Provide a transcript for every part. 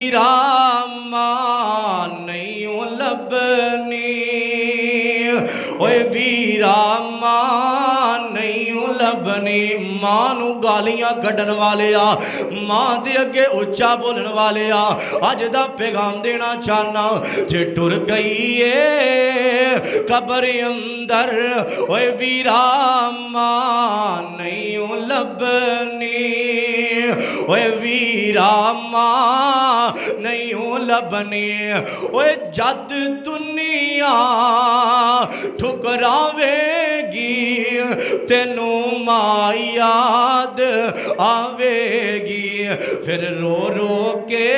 रामा नहीं लभनी ओए वीरा मां नहीं लभनी। मां नू गालियां कढ़न वाले आ, मां दे अगे उच्चा बोलन वाले आ। अज दा पैगाम देना चाहना, जे टुर गई है कब्र अंदर ओए वीरा मां नहीं लभनी ओए वीरा मां नहीं लभनी। ओए जद दुनिया ठुकरावेगी तेनू मां याद आवेगी। फिर रो रो के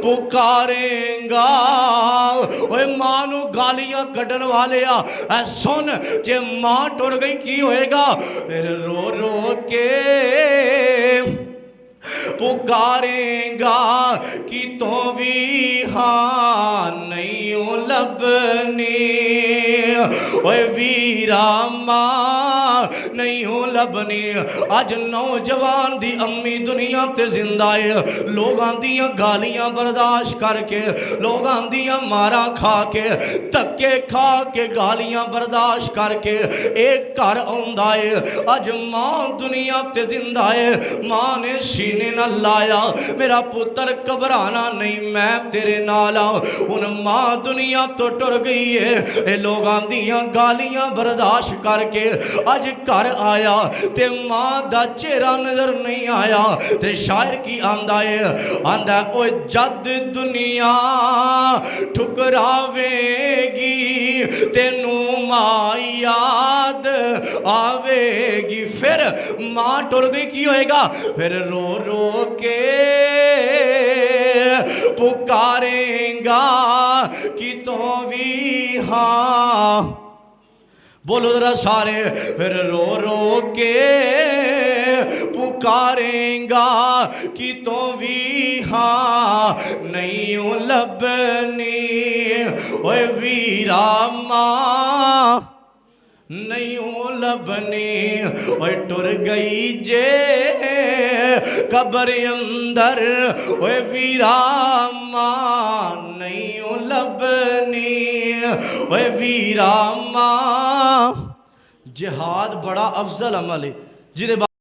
पुकारेगा। ओए मां नू गालियां कढ़न वाले आ सुन, जे मां टुर गई की होएगा? फिर रो रो के पुकारेगा कि तो भी हाँ नहीं लभनी ओए वीरा मां नहीं लभनी। अज नौजवान दी अम्मी दुनिया ते जिंदा है, लोगां दियां गालियां बर्दाश्त करके, लोगां दियां मारा खा के, धक्के खा के, गालियां बर्दाश्त करके एक घर आउंदा है। अज मां दुनिया ते जिंदा है, मां ने सीने न लाया मेरा पुत्र घबराना नहीं, मैं तेरे नाल आ। हुण मां दुनिया तो टुर गई है, ये लोगां दियां गालियां बर्दाश्त करके अज घर आया ते मां दा चेहरा नजर नहीं आया। ते शायर की आंदा है, आंदा ओए जद दुनिया ठुकरावेगी तेनू मां याद आवेगी। फिर मां टुर गई की होएगा? फिर रो रो के पुकारेगा कि तो भी हाँ। बोलो जरा सारे, फिर रो रो के पुकारेगा कि तो भी हाँ नहीं लभनी ओए वीरा मां नहीं लभनी। ओए टुर गई जे कब्र अंदर ओए वीरा मां नहीं लभनी ओए वीरा मां। जिहाद बड़ा अफजल अमल है जिहदे